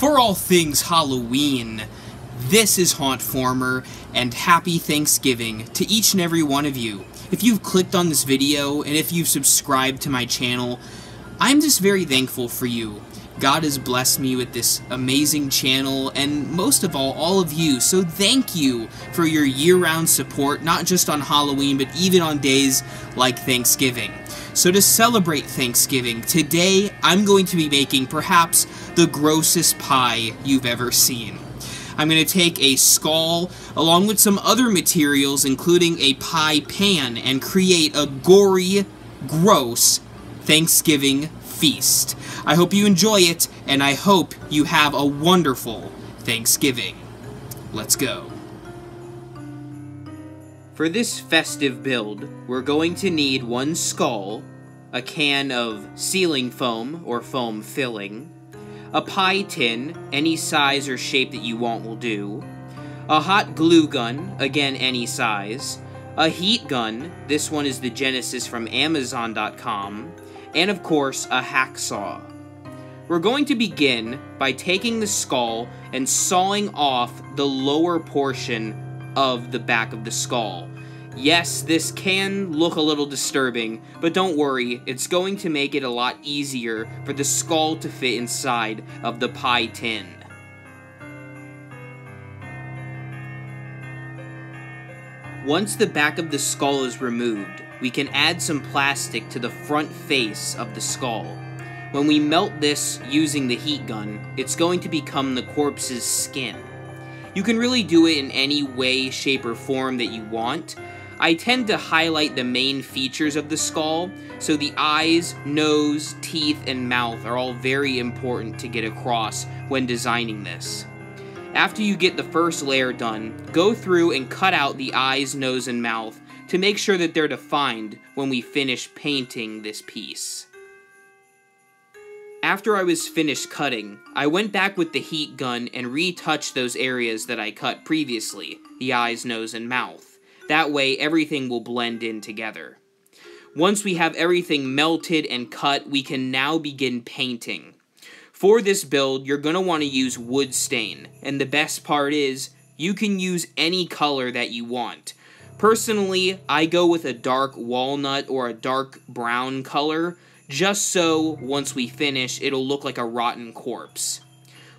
For all things Halloween, this is Haunt-Former, and happy Thanksgiving to each and every one of you. If you've clicked on this video, and if you've subscribed to my channel, I'm just very thankful for you. God has blessed me with this amazing channel, and most of all of you, so thank you for your year-round support, not just on Halloween, but even on days like Thanksgiving. So to celebrate Thanksgiving, today I'm going to be making perhaps the grossest pie you've ever seen. I'm going to take a skull along with some other materials, including a pie pan, and create a gory, gross Thanksgiving feast. I hope you enjoy it, and I hope you have a wonderful Thanksgiving. Let's go. For this festive build, we're going to need one skull, a can of ceiling foam or foam filling, a pie tin, any size or shape that you want will do, a hot glue gun, again any size, a heat gun, this one is the Genesis from Amazon.com, and of course a hacksaw. We're going to begin by taking the skull and sawing off the lower portion of the back of the skull. Yes, this can look a little disturbing, but don't worry, it's going to make it a lot easier for the skull to fit inside of the pie tin. Once the back of the skull is removed, we can add some plastic to the front face of the skull. When we melt this using the heat gun, it's going to become the corpse's skin. You can really do it in any way, shape, or form that you want. I tend to highlight the main features of the skull, so the eyes, nose, teeth, and mouth are all very important to get across when designing this. After you get the first layer done, go through and cut out the eyes, nose, and mouth to make sure that they're defined when we finish painting this piece. After I was finished cutting, I went back with the heat gun and retouched those areas that I cut previously, the eyes, nose, and mouth. That way, everything will blend in together. Once we have everything melted and cut, we can now begin painting. For this build, you're going to want to use wood stain, and the best part is, you can use any color that you want. Personally, I go with a dark walnut or a dark brown color, just so once we finish, it'll look like a rotten corpse.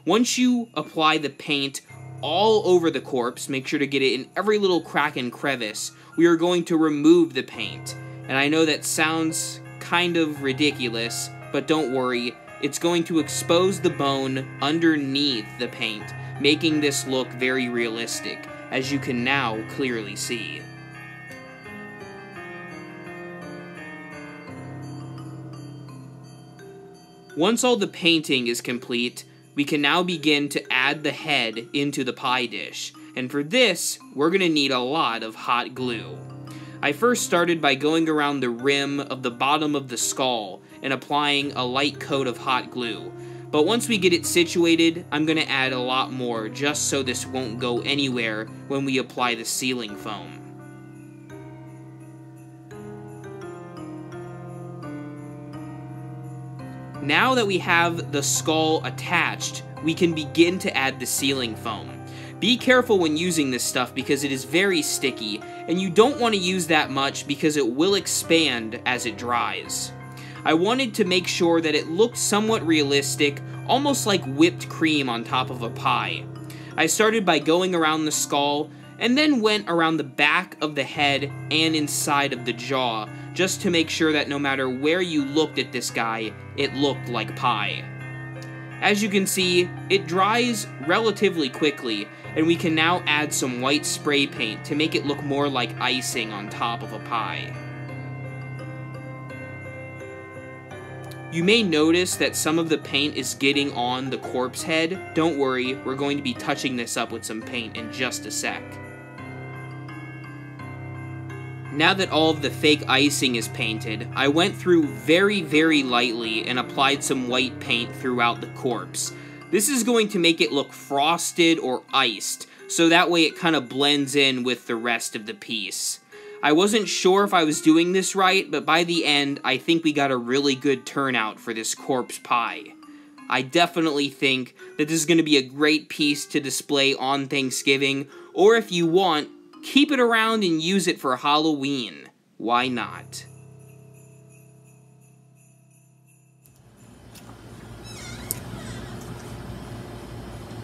Once you apply the paint all over the corpse, make sure to get it in every little crack and crevice, we are going to remove the paint. And I know that sounds kind of ridiculous, but don't worry, it's going to expose the bone underneath the paint, making this look very realistic, as you can now clearly see. Once all the painting is complete, we can now begin to add the head into the pie dish, and for this, we're going to need a lot of hot glue. I first started by going around the rim of the bottom of the skull and applying a light coat of hot glue, but once we get it situated, I'm going to add a lot more just so this won't go anywhere when we apply the ceiling foam. Now that we have the skull attached, we can begin to add the ceiling foam. Be careful when using this stuff because it is very sticky, and you don't want to use that much because it will expand as it dries. I wanted to make sure that it looked somewhat realistic, almost like whipped cream on top of a pie. I started by going around the skull, and then went around the back of the head and inside of the jaw, just to make sure that no matter where you looked at this guy, it looked like pie. As you can see, it dries relatively quickly, and we can now add some white spray paint to make it look more like icing on top of a pie. You may notice that some of the paint is getting on the corpse head. Don't worry, we're going to be touching this up with some paint in just a sec. Now that all of the fake icing is painted, I went through very lightly and applied some white paint throughout the corpse. This is going to make it look frosted or iced, so that way it kind of blends in with the rest of the piece. I wasn't sure if I was doing this right, but by the end, I think we got a really good turnout for this corpse pie. I definitely think that this is going to be a great piece to display on Thanksgiving, or if you want, keep it around and use it for Halloween. Why not?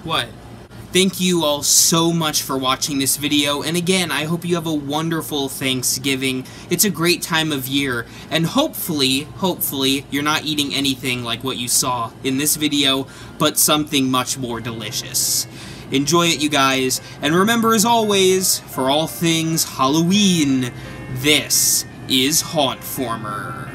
What? Thank you all so much for watching this video, and again, I hope you have a wonderful Thanksgiving. It's a great time of year, and hopefully, you're not eating anything like what you saw in this video, but something much more delicious. Enjoy it, you guys, and remember, as always, for all things Halloween, this is Haunt-Former.